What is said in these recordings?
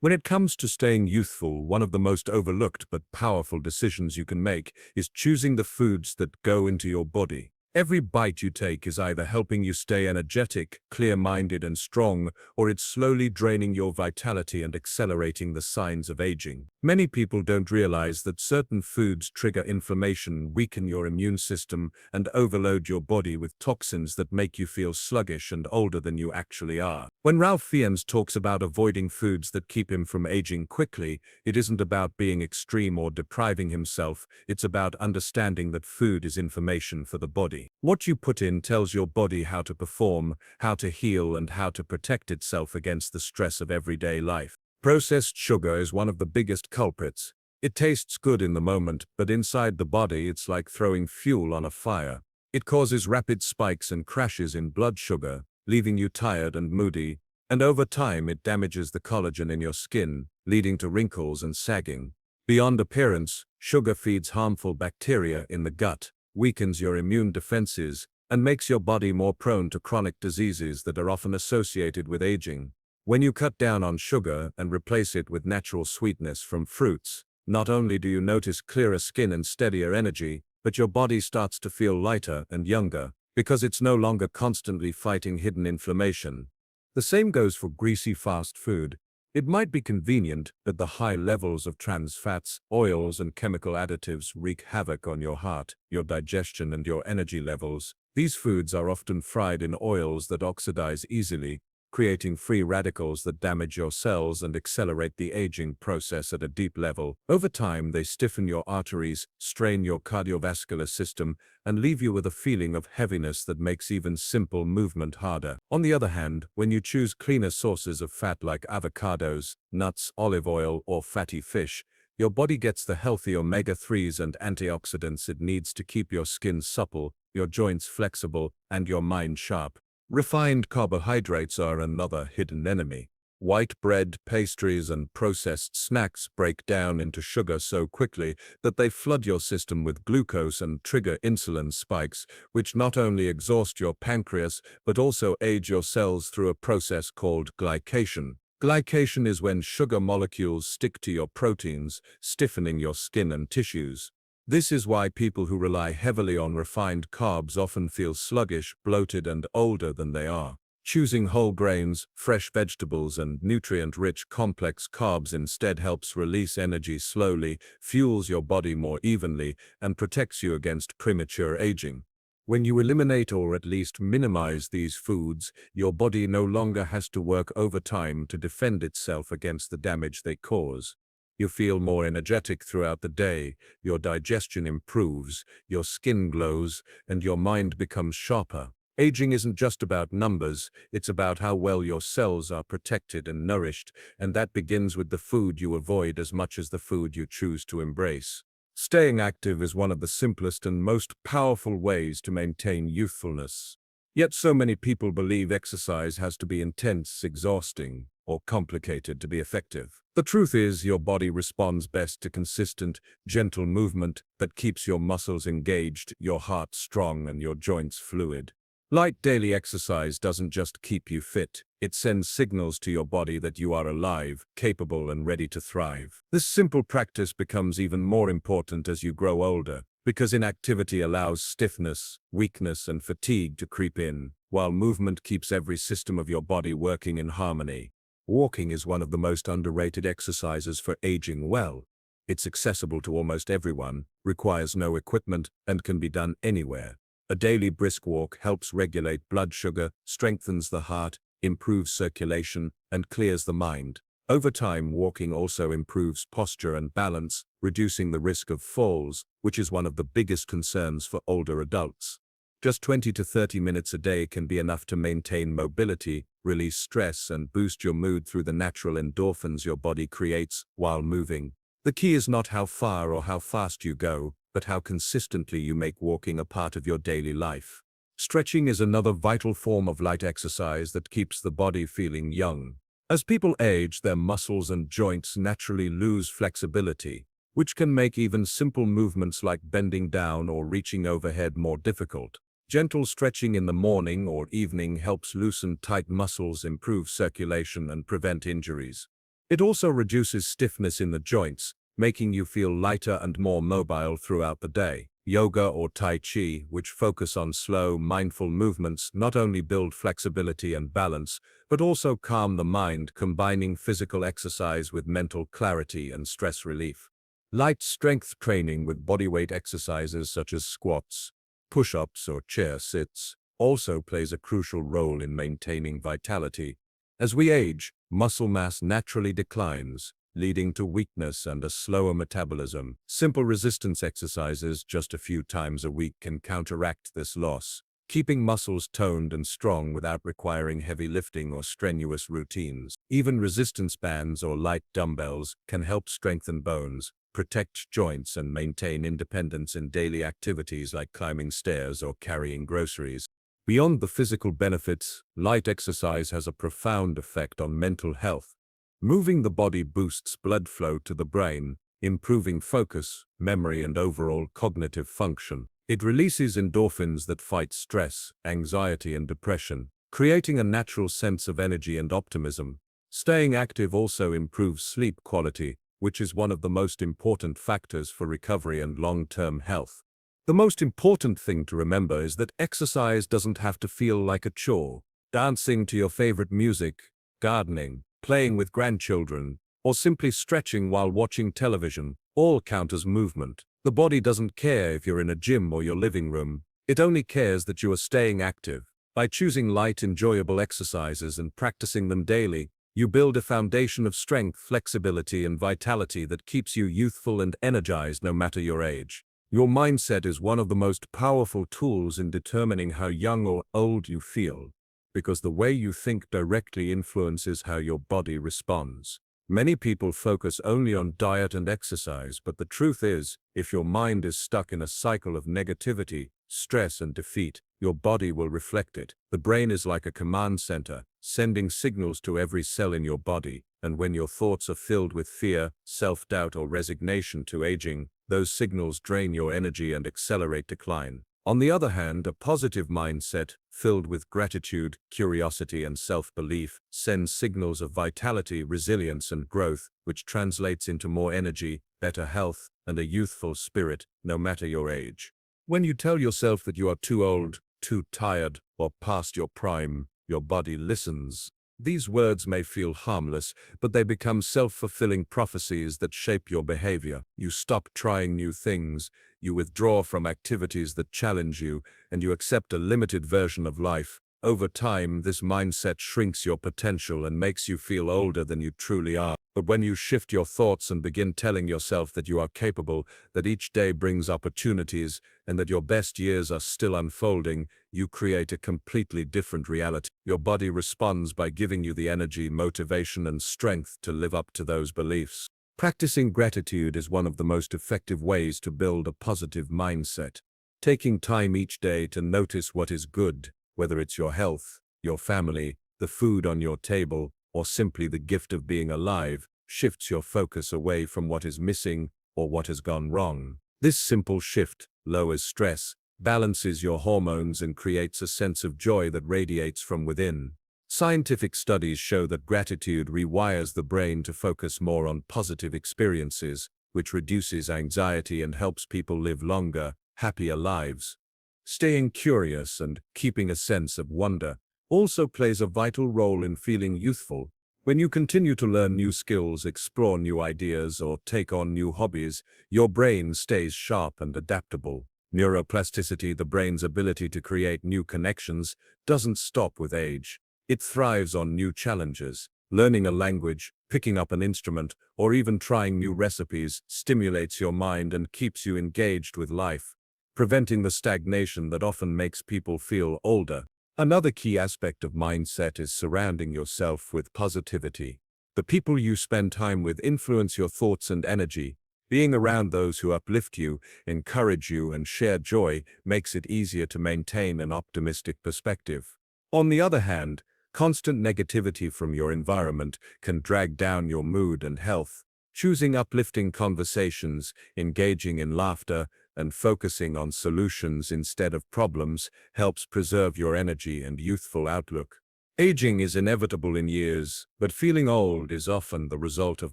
When it comes to staying youthful, one of the most overlooked but powerful decisions you can make is choosing the foods that go into your body. Every bite you take is either helping you stay energetic, clear-minded and strong, or it's slowly draining your vitality and accelerating the signs of aging. Many people don't realize that certain foods trigger inflammation, weaken your immune system, and overload your body with toxins that make you feel sluggish and older than you actually are. When Ralph Fiennes talks about avoiding foods that keep him from aging quickly, it isn't about being extreme or depriving himself, it's about understanding that food is information for the body. What you put in tells your body how to perform, how to heal, and how to protect itself against the stress of everyday life. Processed sugar is one of the biggest culprits. It tastes good in the moment, but inside the body it's like throwing fuel on a fire. It causes rapid spikes and crashes in blood sugar, leaving you tired and moody, and over time it damages the collagen in your skin, leading to wrinkles and sagging. Beyond appearance, sugar feeds harmful bacteria in the gut, weakens your immune defenses, and makes your body more prone to chronic diseases that are often associated with aging. When you cut down on sugar and replace it with natural sweetness from fruits, not only do you notice clearer skin and steadier energy, but your body starts to feel lighter and younger, because it's no longer constantly fighting hidden inflammation. The same goes for greasy fast food. It might be convenient, but the high levels of trans fats, oils, and chemical additives wreak havoc on your heart, your digestion, and your energy levels. These foods are often fried in oils that oxidize easily, creating free radicals that damage your cells and accelerate the aging process at a deep level. Over time, they stiffen your arteries, strain your cardiovascular system, and leave you with a feeling of heaviness that makes even simple movement harder. On the other hand, when you choose cleaner sources of fat like avocados, nuts, olive oil, or fatty fish, your body gets the healthy omega-3s and antioxidants it needs to keep your skin supple, your joints flexible, and your mind sharp. Refined carbohydrates are another hidden enemy. White bread, pastries, and processed snacks break down into sugar so quickly that they flood your system with glucose and trigger insulin spikes, which not only exhaust your pancreas but also age your cells through a process called glycation. Glycation is when sugar molecules stick to your proteins, stiffening your skin and tissues. This is why people who rely heavily on refined carbs often feel sluggish, bloated, and older than they are. Choosing whole grains, fresh vegetables, and nutrient-rich complex carbs instead helps release energy slowly, fuels your body more evenly, and protects you against premature aging. When you eliminate or at least minimize these foods, your body no longer has to work overtime to defend itself against the damage they cause. You feel more energetic throughout the day, your digestion improves, your skin glows, and your mind becomes sharper. Aging isn't just about numbers, it's about how well your cells are protected and nourished, and that begins with the food you avoid as much as the food you choose to embrace. Staying active is one of the simplest and most powerful ways to maintain youthfulness. Yet so many people believe exercise has to be intense, exhausting, or complicated to be effective. The truth is, your body responds best to consistent, gentle movement that keeps your muscles engaged, your heart strong, and your joints fluid. Light daily exercise doesn't just keep you fit, it sends signals to your body that you are alive, capable, and ready to thrive. This simple practice becomes even more important as you grow older, because inactivity allows stiffness, weakness, and fatigue to creep in, while movement keeps every system of your body working in harmony. Walking is one of the most underrated exercises for aging well. It's accessible to almost everyone, requires no equipment, and can be done anywhere. A daily brisk walk helps regulate blood sugar, strengthens the heart, improves circulation, and clears the mind. Over time, walking also improves posture and balance, reducing the risk of falls, which is one of the biggest concerns for older adults. Just 20 to 30 minutes a day can be enough to maintain mobility, release stress, and boost your mood through the natural endorphins your body creates while moving. The key is not how far or how fast you go, but how consistently you make walking a part of your daily life. Stretching is another vital form of light exercise that keeps the body feeling young. As people age, their muscles and joints naturally lose flexibility, which can make even simple movements like bending down or reaching overhead more difficult. Gentle stretching in the morning or evening helps loosen tight muscles, improve circulation, and prevent injuries. It also reduces stiffness in the joints, making you feel lighter and more mobile throughout the day. Yoga or Tai Chi, which focus on slow, mindful movements, not only build flexibility and balance, but also calm the mind, combining physical exercise with mental clarity and stress relief. Light strength training with bodyweight exercises such as squats, push-ups, or chair sits also plays a crucial role in maintaining vitality. As we age, muscle mass naturally declines, leading to weakness and a slower metabolism. Simple resistance exercises just a few times a week can counteract this loss, keeping muscles toned and strong without requiring heavy lifting or strenuous routines. Even resistance bands or light dumbbells can help strengthen bones, protect joints, and maintain independence in daily activities like climbing stairs or carrying groceries. Beyond the physical benefits, light exercise has a profound effect on mental health. Moving the body boosts blood flow to the brain, improving focus, memory, and overall cognitive function. It releases endorphins that fight stress, anxiety, and depression, creating a natural sense of energy and optimism. Staying active also improves sleep quality, which is one of the most important factors for recovery and long-term health. The most important thing to remember is that exercise doesn't have to feel like a chore. Dancing to your favorite music, gardening, playing with grandchildren, or simply stretching while watching television all count as movement. The body doesn't care if you're in a gym or your living room. It only cares that you are staying active. By choosing light, enjoyable exercises and practicing them daily, you build a foundation of strength, flexibility, and vitality that keeps you youthful and energized no matter your age. Your mindset is one of the most powerful tools in determining how young or old you feel, because the way you think directly influences how your body responds. Many people focus only on diet and exercise, but the truth is, if your mind is stuck in a cycle of negativity, stress, and defeat, your body will reflect it. The brain is like a command center, sending signals to every cell in your body, and when your thoughts are filled with fear, self-doubt, or resignation to aging, those signals drain your energy and accelerate decline. On the other hand, a positive mindset, filled with gratitude, curiosity, and self-belief, sends signals of vitality, resilience, and growth, which translates into more energy, better health, and a youthful spirit, no matter your age. When you tell yourself that you are too old, too tired, or past your prime, your body listens. These words may feel harmless, but they become self-fulfilling prophecies that shape your behavior. You stop trying new things, you withdraw from activities that challenge you, and you accept a limited version of life. Over time, this mindset shrinks your potential and makes you feel older than you truly are. But when you shift your thoughts and begin telling yourself that you are capable, that each day brings opportunities, and that your best years are still unfolding, you create a completely different reality. Your body responds by giving you the energy, motivation, and strength to live up to those beliefs. Practicing gratitude is one of the most effective ways to build a positive mindset. Taking time each day to notice what is good, whether it's your health, your family, the food on your table, or simply the gift of being alive, shifts your focus away from what is missing or what has gone wrong. This simple shift lowers stress, balances your hormones, and creates a sense of joy that radiates from within. Scientific studies show that gratitude rewires the brain to focus more on positive experiences, which reduces anxiety and helps people live longer, happier lives. Staying curious and keeping a sense of wonder also plays a vital role in feeling youthful. When you continue to learn new skills, explore new ideas, or take on new hobbies, your brain stays sharp and adaptable. Neuroplasticity, the brain's ability to create new connections, doesn't stop with age. It thrives on new challenges. Learning a language, picking up an instrument, or even trying new recipes stimulates your mind and keeps you engaged with life, preventing the stagnation that often makes people feel older. Another key aspect of mindset is surrounding yourself with positivity. The people you spend time with influence your thoughts and energy. Being around those who uplift you, encourage you, and share joy makes it easier to maintain an optimistic perspective. On the other hand, constant negativity from your environment can drag down your mood and health. Choosing uplifting conversations, engaging in laughter, and focusing on solutions instead of problems helps preserve your energy and youthful outlook. Aging is inevitable in years, but feeling old is often the result of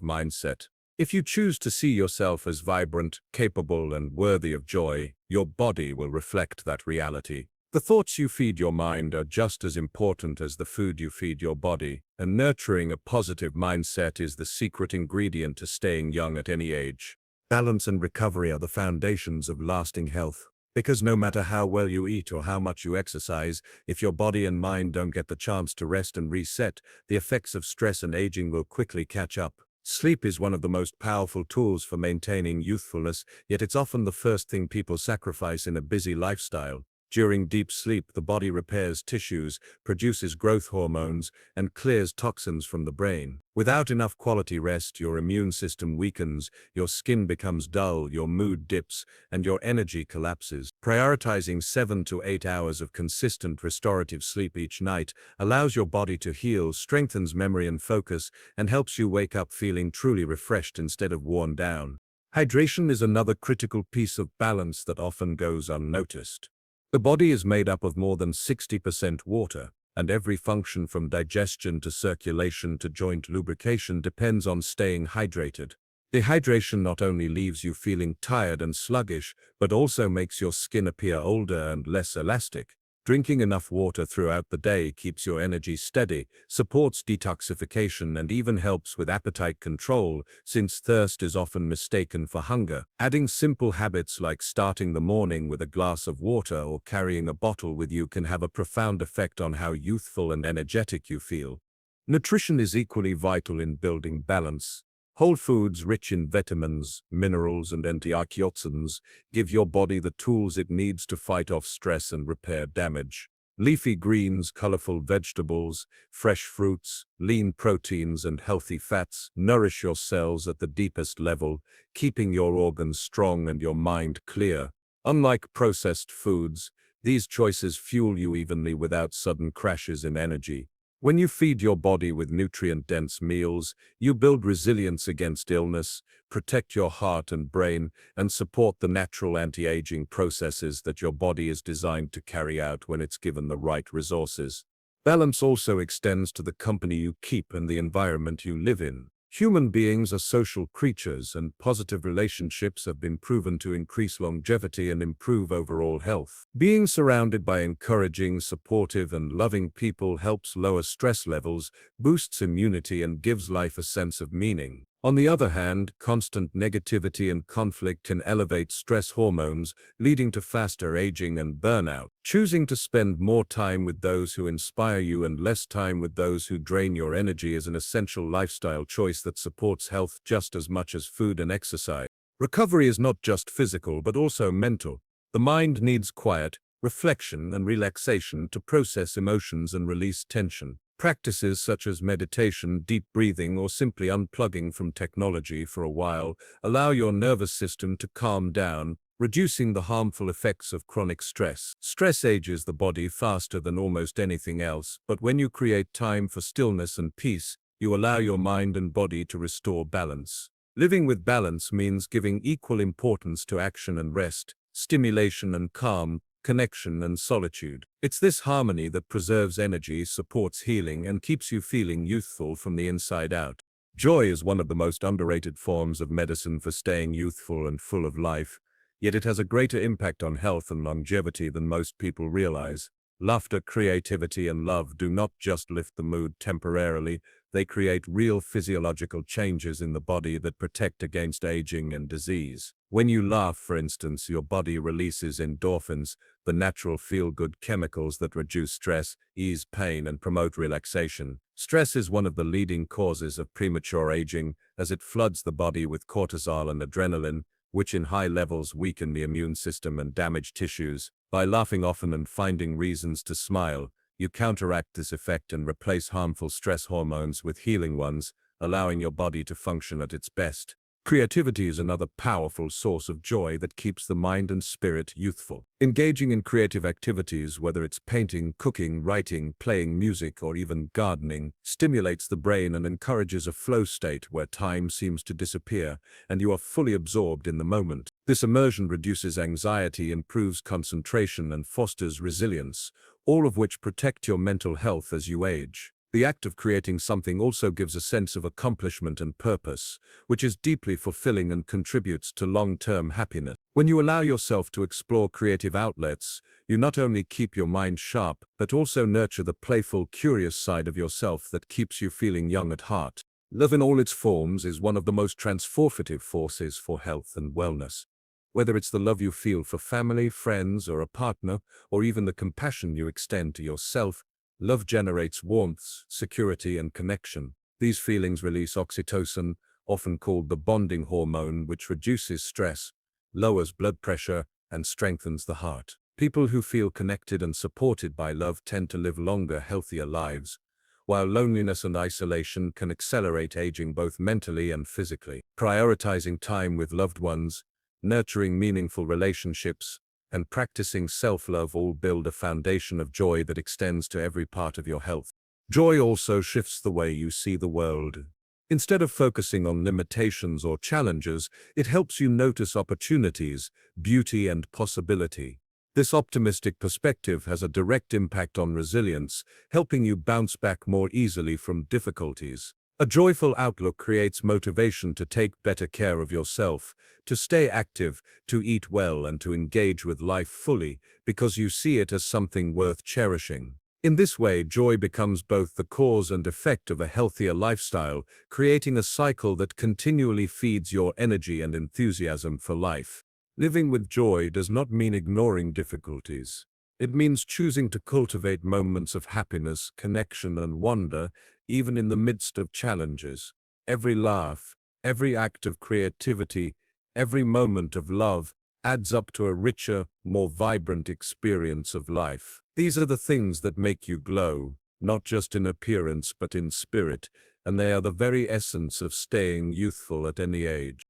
mindset. If you choose to see yourself as vibrant, capable, and worthy of joy, your body will reflect that reality. The thoughts you feed your mind are just as important as the food you feed your body, and nurturing a positive mindset is the secret ingredient to staying young at any age. Balance and recovery are the foundations of lasting health. Because no matter how well you eat or how much you exercise, if your body and mind don't get the chance to rest and reset, the effects of stress and aging will quickly catch up. Sleep is one of the most powerful tools for maintaining youthfulness, yet it's often the first thing people sacrifice in a busy lifestyle. During deep sleep, the body repairs tissues, produces growth hormones, and clears toxins from the brain. Without enough quality rest, your immune system weakens, your skin becomes dull, your mood dips, and your energy collapses. Prioritizing 7 to 8 hours of consistent restorative sleep each night allows your body to heal, strengthens memory and focus, and helps you wake up feeling truly refreshed instead of worn down. Hydration is another critical piece of balance that often goes unnoticed. The body is made up of more than 60% water, and every function from digestion to circulation to joint lubrication depends on staying hydrated. Dehydration not only leaves you feeling tired and sluggish, but also makes your skin appear older and less elastic. Drinking enough water throughout the day keeps your energy steady, supports detoxification, and even helps with appetite control, since thirst is often mistaken for hunger. Adding simple habits like starting the morning with a glass of water or carrying a bottle with you can have a profound effect on how youthful and energetic you feel. Nutrition is equally vital in building balance. Whole foods rich in vitamins, minerals, and antioxidants give your body the tools it needs to fight off stress and repair damage. Leafy greens, colorful vegetables, fresh fruits, lean proteins, and healthy fats nourish your cells at the deepest level, keeping your organs strong and your mind clear. Unlike processed foods, these choices fuel you evenly without sudden crashes in energy. When you feed your body with nutrient-dense meals, you build resilience against illness, protect your heart and brain, and support the natural anti-aging processes that your body is designed to carry out when it's given the right resources. Balance also extends to the company you keep and the environment you live in. Human beings are social creatures, and positive relationships have been proven to increase longevity and improve overall health. Being surrounded by encouraging, supportive, and loving people helps lower stress levels, boosts immunity, and gives life a sense of meaning. On the other hand, constant negativity and conflict can elevate stress hormones, leading to faster aging and burnout. Choosing to spend more time with those who inspire you and less time with those who drain your energy is an essential lifestyle choice that supports health just as much as food and exercise. Recovery is not just physical but also mental. The mind needs quiet, reflection, and relaxation to process emotions and release tension. Practices such as meditation, deep breathing, or simply unplugging from technology for a while allow your nervous system to calm down, reducing the harmful effects of chronic stress. Stress ages the body faster than almost anything else, but when you create time for stillness and peace, you allow your mind and body to restore balance. Living with balance means giving equal importance to action and rest, stimulation and calm, connection and solitude. It's this harmony that preserves energy, supports healing, and keeps you feeling youthful from the inside out. Joy is one of the most underrated forms of medicine for staying youthful and full of life, yet it has a greater impact on health and longevity than most people realize. Laughter, creativity, and love do not just lift the mood temporarily, they create real physiological changes in the body that protect against aging and disease. When you laugh, for instance, your body releases endorphins, the natural feel-good chemicals that reduce stress, ease pain, and promote relaxation. Stress is one of the leading causes of premature aging, as it floods the body with cortisol and adrenaline, which in high levels weaken the immune system and damage tissues. By laughing often and finding reasons to smile, you counteract this effect and replace harmful stress hormones with healing ones, allowing your body to function at its best. Creativity is another powerful source of joy that keeps the mind and spirit youthful. Engaging in creative activities, whether it's painting, cooking, writing, playing music, or even gardening, stimulates the brain and encourages a flow state where time seems to disappear and you are fully absorbed in the moment. This immersion reduces anxiety, improves concentration, and fosters resilience, all of which protect your mental health as you age. The act of creating something also gives a sense of accomplishment and purpose, which is deeply fulfilling and contributes to long-term happiness. When you allow yourself to explore creative outlets, you not only keep your mind sharp, but also nurture the playful, curious side of yourself that keeps you feeling young at heart. Love in all its forms is one of the most transformative forces for health and wellness. Whether it's the love you feel for family, friends, or a partner, or even the compassion you extend to yourself, love generates warmth, security, and connection. These feelings release oxytocin, often called the bonding hormone, which reduces stress, lowers blood pressure, and strengthens the heart. People who feel connected and supported by love tend to live longer, healthier lives, while loneliness and isolation can accelerate aging both mentally and physically. Prioritizing time with loved ones, nurturing meaningful relationships, and practicing self-love all build a foundation of joy that extends to every part of your health. Joy also shifts the way you see the world. Instead of focusing on limitations or challenges, it helps you notice opportunities, beauty, and possibility. This optimistic perspective has a direct impact on resilience, helping you bounce back more easily from difficulties. A joyful outlook creates motivation to take better care of yourself, to stay active, to eat well, and to engage with life fully, because you see it as something worth cherishing. In this way, joy becomes both the cause and effect of a healthier lifestyle, creating a cycle that continually feeds your energy and enthusiasm for life. Living with joy does not mean ignoring difficulties. It means choosing to cultivate moments of happiness, connection, and wonder, even in the midst of challenges. Every laugh, every act of creativity, every moment of love adds up to a richer, more vibrant experience of life. These are the things that make you glow, not just in appearance but in spirit, and they are the very essence of staying youthful at any age.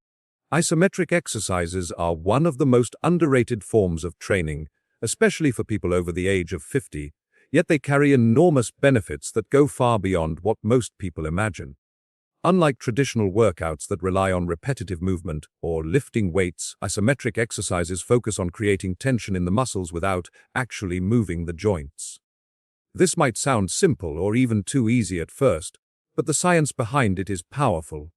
Isometric exercises are one of the most underrated forms of training, especially for people over the age of 50, yet they carry enormous benefits that go far beyond what most people imagine. Unlike traditional workouts that rely on repetitive movement or lifting weights, isometric exercises focus on creating tension in the muscles without actually moving the joints. This might sound simple or even too easy at first, but the science behind it is powerful.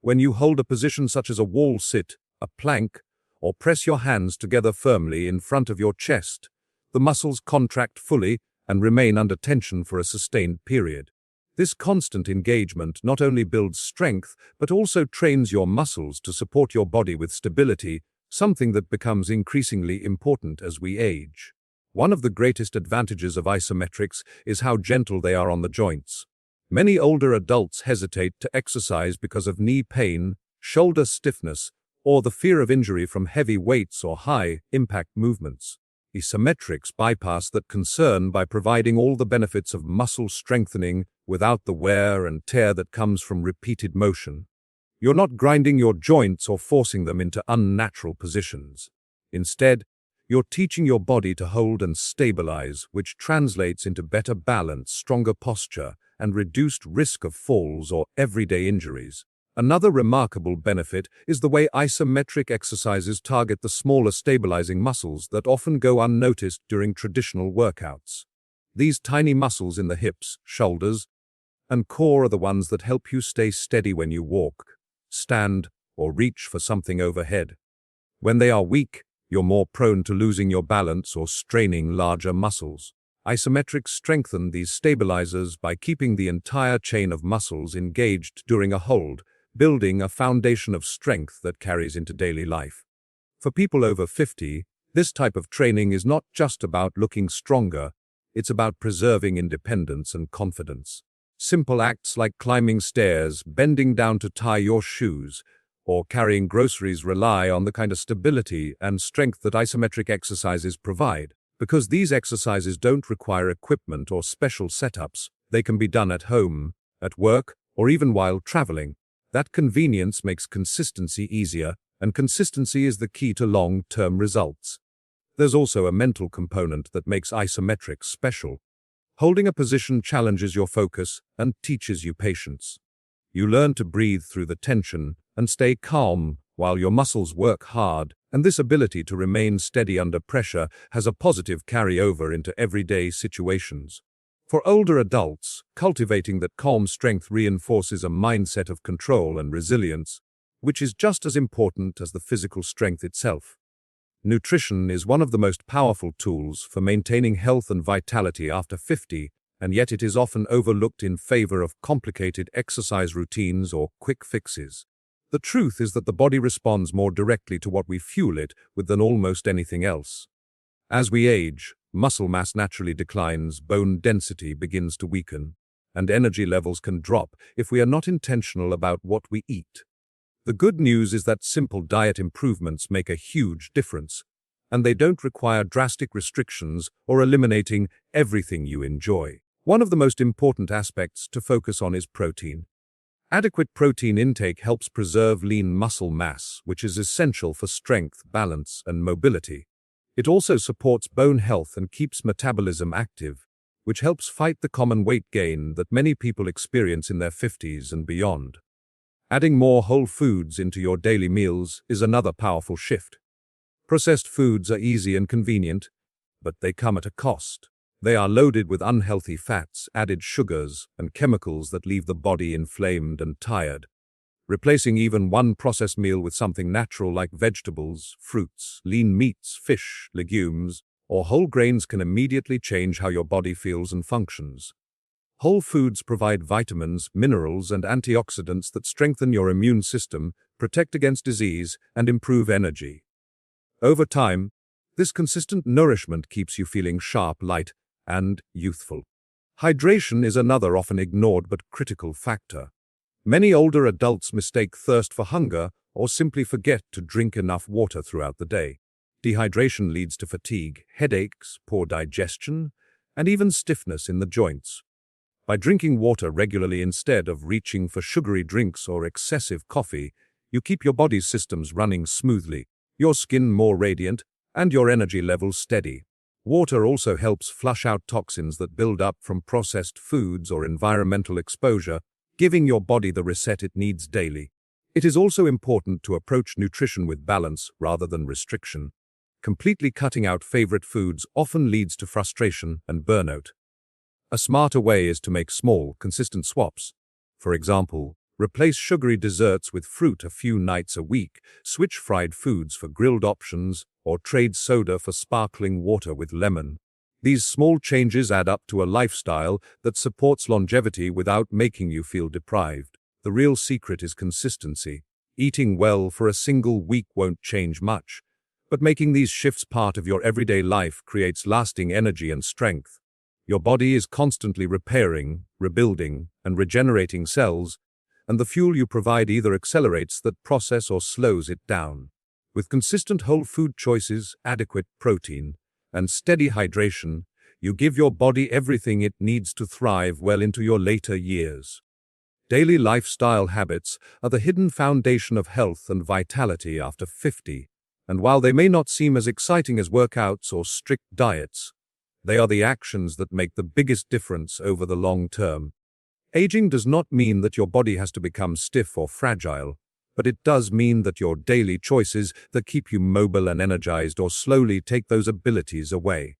When you hold a position such as a wall sit, a plank, or press your hands together firmly in front of your chest, the muscles contract fully and remain under tension for a sustained period. This constant engagement not only builds strength, but also trains your muscles to support your body with stability, something that becomes increasingly important as we age. One of the greatest advantages of isometrics is how gentle they are on the joints. Many older adults hesitate to exercise because of knee pain, shoulder stiffness, or the fear of injury from heavy weights or high-impact movements. Isometrics bypass that concern by providing all the benefits of muscle strengthening without the wear and tear that comes from repeated motion. You're not grinding your joints or forcing them into unnatural positions. Instead, you're teaching your body to hold and stabilize, which translates into better balance, stronger posture, and reduced risk of falls or everyday injuries. Another remarkable benefit is the way isometric exercises target the smaller stabilizing muscles that often go unnoticed during traditional workouts. These tiny muscles in the hips, shoulders, and core are the ones that help you stay steady when you walk, stand, or reach for something overhead. When they are weak, you're more prone to losing your balance or straining larger muscles. Isometrics strengthen these stabilizers by keeping the entire chain of muscles engaged during a hold, building a foundation of strength that carries into daily life. For people over 50, this type of training is not just about looking stronger, it's about preserving independence and confidence. Simple acts like climbing stairs, bending down to tie your shoes, or carrying groceries rely on the kind of stability and strength that isometric exercises provide. Because these exercises don't require equipment or special setups, they can be done at home, at work, or even while traveling. That convenience makes consistency easier, and consistency is the key to long-term results. There's also a mental component that makes isometrics special. Holding a position challenges your focus and teaches you patience. You learn to breathe through the tension and stay calm while your muscles work hard, and this ability to remain steady under pressure has a positive carryover into everyday situations. For older adults, cultivating that calm strength reinforces a mindset of control and resilience, which is just as important as the physical strength itself. Nutrition is one of the most powerful tools for maintaining health and vitality after 50, and yet it is often overlooked in favor of complicated exercise routines or quick fixes. The truth is that the body responds more directly to what we fuel it with than almost anything else. As we age, muscle mass naturally declines, bone density begins to weaken, and energy levels can drop if we are not intentional about what we eat. The good news is that simple diet improvements make a huge difference, and they don't require drastic restrictions or eliminating everything you enjoy. One of the most important aspects to focus on is protein. Adequate protein intake helps preserve lean muscle mass, which is essential for strength, balance, and mobility. It also supports bone health and keeps metabolism active, which helps fight the common weight gain that many people experience in their 50s and beyond. Adding more whole foods into your daily meals is another powerful shift. Processed foods are easy and convenient, but they come at a cost. They are loaded with unhealthy fats, added sugars, and chemicals that leave the body inflamed and tired. Replacing even one processed meal with something natural like vegetables, fruits, lean meats, fish, legumes, or whole grains can immediately change how your body feels and functions. Whole foods provide vitamins, minerals, and antioxidants that strengthen your immune system, protect against disease, and improve energy. Over time, this consistent nourishment keeps you feeling sharp, light, and youthful. Hydration is another often ignored but critical factor. Many older adults mistake thirst for hunger or simply forget to drink enough water throughout the day. Dehydration leads to fatigue, headaches, poor digestion, and even stiffness in the joints. By drinking water regularly instead of reaching for sugary drinks or excessive coffee, you keep your body's systems running smoothly, your skin more radiant, and your energy levels steady. Water also helps flush out toxins that build up from processed foods or environmental exposure, giving your body the reset it needs daily. It is also important to approach nutrition with balance rather than restriction. Completely cutting out favorite foods often leads to frustration and burnout. A smarter way is to make small, consistent swaps. For example, replace sugary desserts with fruit a few nights a week, switch fried foods for grilled options, or trade soda for sparkling water with lemon. These small changes add up to a lifestyle that supports longevity without making you feel deprived. The real secret is consistency. Eating well for a single week won't change much, but making these shifts part of your everyday life creates lasting energy and strength. Your body is constantly repairing, rebuilding, and regenerating cells, and the fuel you provide either accelerates that process or slows it down. With consistent whole food choices, adequate protein, and steady hydration, you give your body everything it needs to thrive well into your later years. Daily lifestyle habits are the hidden foundation of health and vitality after 50, and while they may not seem as exciting as workouts or strict diets, they are the actions that make the biggest difference over the long term. Aging does not mean that your body has to become stiff or fragile, but it does mean that your daily choices that keep you mobile and energized or slowly take those abilities away.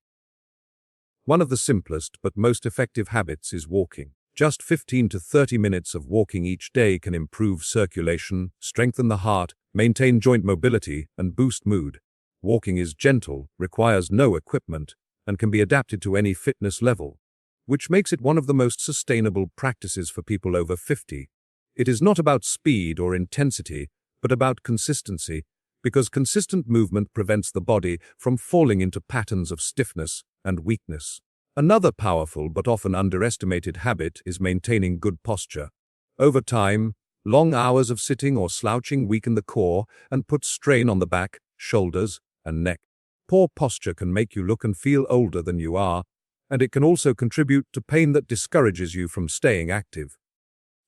One of the simplest but most effective habits is walking. Just 15 to 30 minutes of walking each day can improve circulation, strengthen the heart, maintain joint mobility, and boost mood. Walking is gentle, requires no equipment, and can be adapted to any fitness level, which makes it one of the most sustainable practices for people over 50. It is not about speed or intensity, but about consistency, because consistent movement prevents the body from falling into patterns of stiffness and weakness. Another powerful but often underestimated habit is maintaining good posture. Over time, long hours of sitting or slouching weaken the core and put strain on the back, shoulders, and neck. Poor posture can make you look and feel older than you are, and it can also contribute to pain that discourages you from staying active.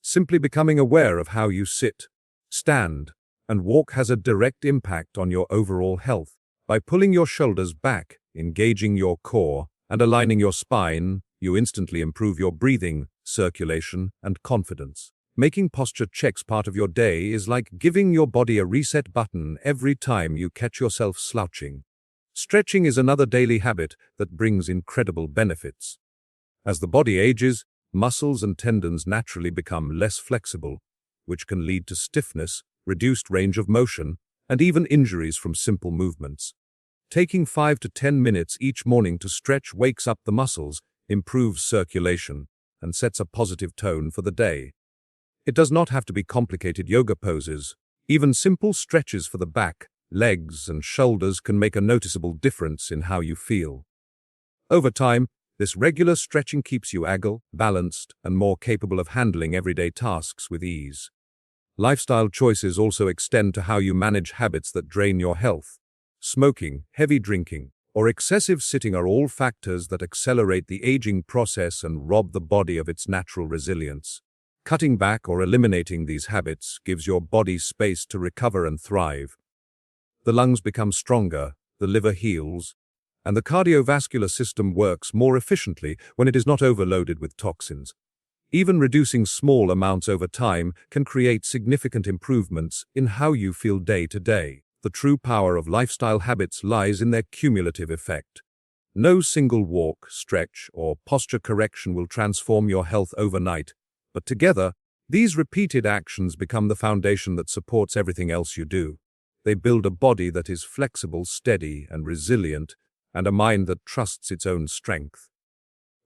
Simply becoming aware of how you sit, stand, and walk has a direct impact on your overall health. By pulling your shoulders back, engaging your core, and aligning your spine, you instantly improve your breathing, circulation, and confidence. Making posture checks part of your day is like giving your body a reset button every time you catch yourself slouching. Stretching is another daily habit that brings incredible benefits. As the body ages, muscles and tendons naturally become less flexible, which can lead to stiffness, reduced range of motion, and even injuries from simple movements. Taking 5 to 10 minutes each morning to stretch wakes up the muscles, improves circulation, and sets a positive tone for the day. It does not have to be complicated yoga poses. Even simple stretches for the back, legs, and shoulders can make a noticeable difference in how you feel. Over time, this regular stretching keeps you agile, balanced, and more capable of handling everyday tasks with ease. Lifestyle choices also extend to how you manage habits that drain your health. Smoking, heavy drinking, or excessive sitting are all factors that accelerate the aging process and rob the body of its natural resilience. Cutting back or eliminating these habits gives your body space to recover and thrive. The lungs become stronger, the liver heals, and the cardiovascular system works more efficiently when it is not overloaded with toxins. Even reducing small amounts over time can create significant improvements in how you feel day to day. The true power of lifestyle habits lies in their cumulative effect. No single walk, stretch, or posture correction will transform your health overnight, but together, these repeated actions become the foundation that supports everything else you do. They build a body that is flexible, steady, and resilient, and a mind that trusts its own strength.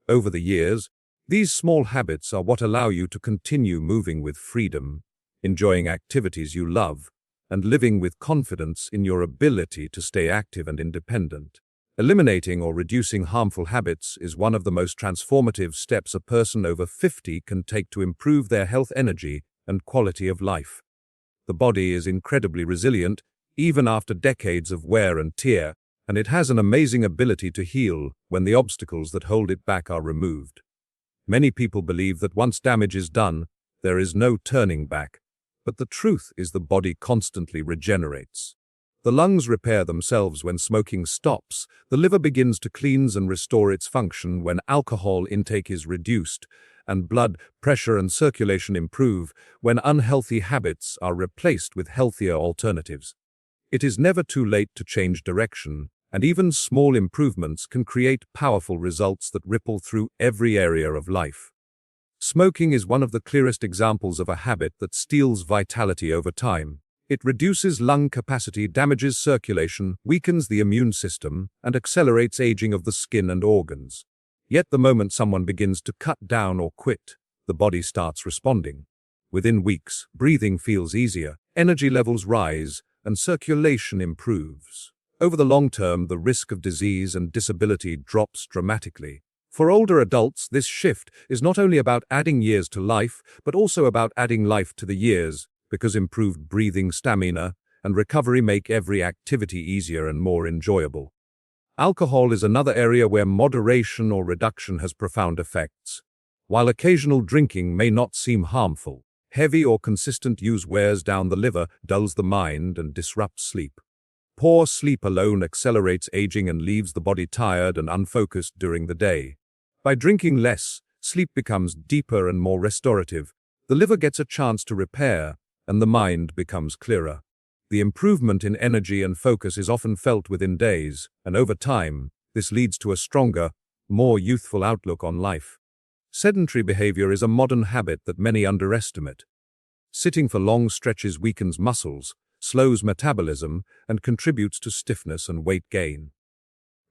Over the years, these small habits are what allow you to continue moving with freedom, enjoying activities you love, and living with confidence in your ability to stay active and independent. Eliminating or reducing harmful habits is one of the most transformative steps a person over 50 can take to improve their health, energy, and quality of life. The body is incredibly resilient, even after decades of wear and tear, and it has an amazing ability to heal when the obstacles that hold it back are removed. Many people believe that once damage is done, there is no turning back, but the truth is the body constantly regenerates. The lungs repair themselves when smoking stops, the liver begins to cleanse and restore its function when alcohol intake is reduced, and blood pressure and circulation improve when unhealthy habits are replaced with healthier alternatives. It is never too late to change direction, and even small improvements can create powerful results that ripple through every area of life. Smoking is one of the clearest examples of a habit that steals vitality over time. It reduces lung capacity, damages circulation, weakens the immune system, and accelerates aging of the skin and organs. Yet the moment someone begins to cut down or quit, the body starts responding. Within weeks, breathing feels easier, energy levels rise, and circulation improves. Over the long term, the risk of disease and disability drops dramatically. For older adults, this shift is not only about adding years to life, but also about adding life to the years, because improved breathing, stamina, and recovery make every activity easier and more enjoyable. Alcohol is another area where moderation or reduction has profound effects. While occasional drinking may not seem harmful, heavy or consistent use wears down the liver, dulls the mind, and disrupts sleep. Poor sleep alone accelerates aging and leaves the body tired and unfocused during the day. By drinking less, sleep becomes deeper and more restorative. The liver gets a chance to repair, and the mind becomes clearer. The improvement in energy and focus is often felt within days, and over time, this leads to a stronger, more youthful outlook on life. Sedentary behavior is a modern habit that many underestimate. Sitting for long stretches weakens muscles, slows metabolism, and contributes to stiffness and weight gain.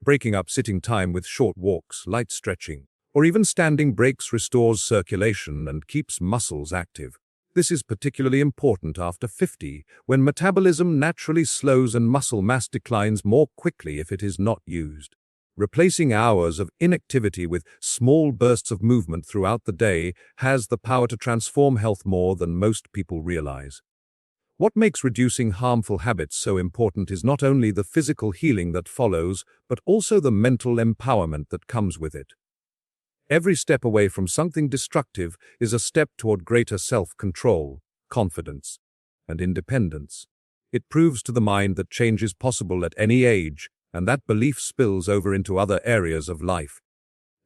Breaking up sitting time with short walks, light stretching, or even standing breaks restores circulation and keeps muscles active. This is particularly important after 50, when metabolism naturally slows and muscle mass declines more quickly if it is not used. Replacing hours of inactivity with small bursts of movement throughout the day has the power to transform health more than most people realize. What makes reducing harmful habits so important is not only the physical healing that follows, but also the mental empowerment that comes with it. Every step away from something destructive is a step toward greater self-control, confidence, and independence. It proves to the mind that change is possible at any age, and that belief spills over into other areas of life.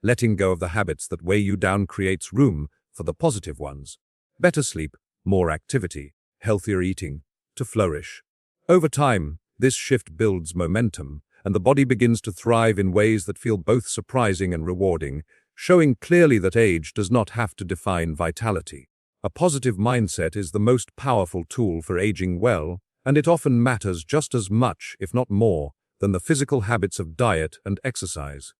Letting go of the habits that weigh you down creates room for the positive ones. better sleep, more activity, healthier eating, to flourish. Over time, this shift builds momentum, and the body begins to thrive in ways that feel both surprising and rewarding, showing clearly that age does not have to define vitality. A positive mindset is the most powerful tool for aging well, and it often matters just as much, if not more, than the physical habits of diet and exercise.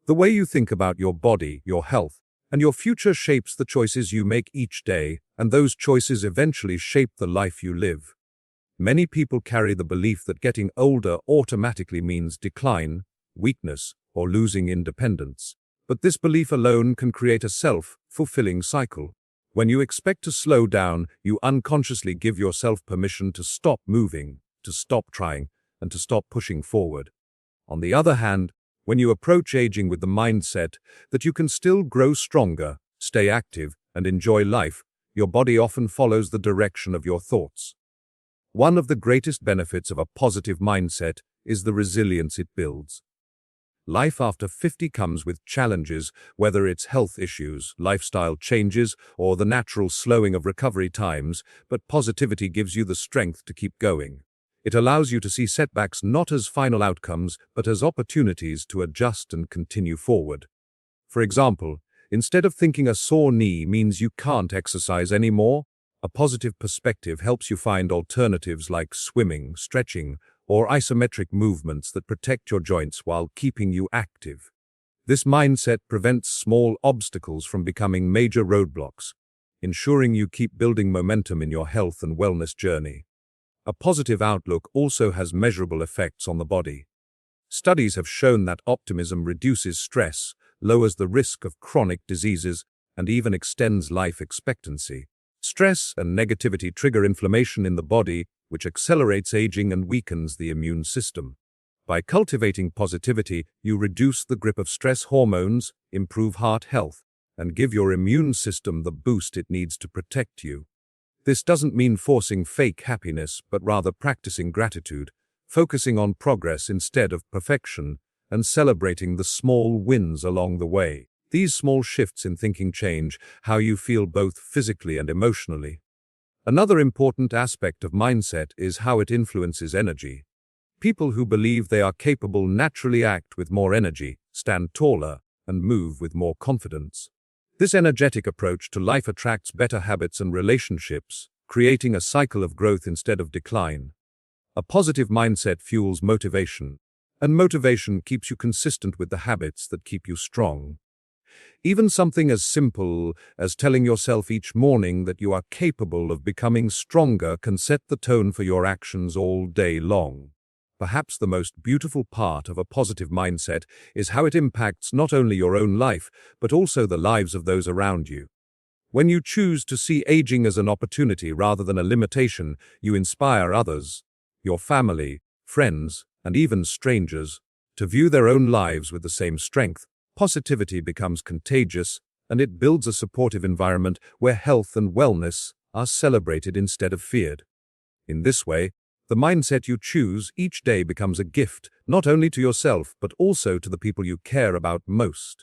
The way you think about your body, your health, and your future shapes the choices you make each day, and those choices eventually shape the life you live. Many people carry the belief that getting older automatically means decline, weakness, or losing independence. But this belief alone can create a self-fulfilling cycle. When you expect to slow down, you unconsciously give yourself permission to stop moving, to stop trying, and to stop pushing forward. On the other hand, when you approach aging with the mindset that you can still grow stronger, stay active, and enjoy life, your body often follows the direction of your thoughts. One of the greatest benefits of a positive mindset is the resilience it builds. Life after 50 comes with challenges, whether it's health issues, lifestyle changes, or the natural slowing of recovery times, but positivity gives you the strength to keep going. It allows you to see setbacks not as final outcomes, but as opportunities to adjust and continue forward. For example, instead of thinking a sore knee means you can't exercise anymore, a positive perspective helps you find alternatives like swimming, stretching, or isometric movements that protect your joints while keeping you active. This mindset prevents small obstacles from becoming major roadblocks, ensuring you keep building momentum in your health and wellness journey. A positive outlook also has measurable effects on the body. Studies have shown that optimism reduces stress, lowers the risk of chronic diseases, and even extends life expectancy. Stress and negativity trigger inflammation in the body, which accelerates aging and weakens the immune system. By cultivating positivity, you reduce the grip of stress hormones, improve heart health, and give your immune system the boost it needs to protect you. This doesn't mean forcing fake happiness, but rather practicing gratitude, focusing on progress instead of perfection, and celebrating the small wins along the way. These small shifts in thinking change how you feel both physically and emotionally. Another important aspect of mindset is how it influences energy. People who believe they are capable naturally act with more energy, stand taller, and move with more confidence. This energetic approach to life attracts better habits and relationships, creating a cycle of growth instead of decline. A positive mindset fuels motivation, and motivation keeps you consistent with the habits that keep you strong. Even something as simple as telling yourself each morning that you are capable of becoming stronger can set the tone for your actions all day long. Perhaps the most beautiful part of a positive mindset is how it impacts not only your own life, but also the lives of those around you. When you choose to see aging as an opportunity rather than a limitation, you inspire others, your family, friends, and even strangers, to view their own lives with the same strength. Positivity becomes contagious, and it builds a supportive environment where health and wellness are celebrated instead of feared. In this way, the mindset you choose each day becomes a gift, not only to yourself, but also to the people you care about most.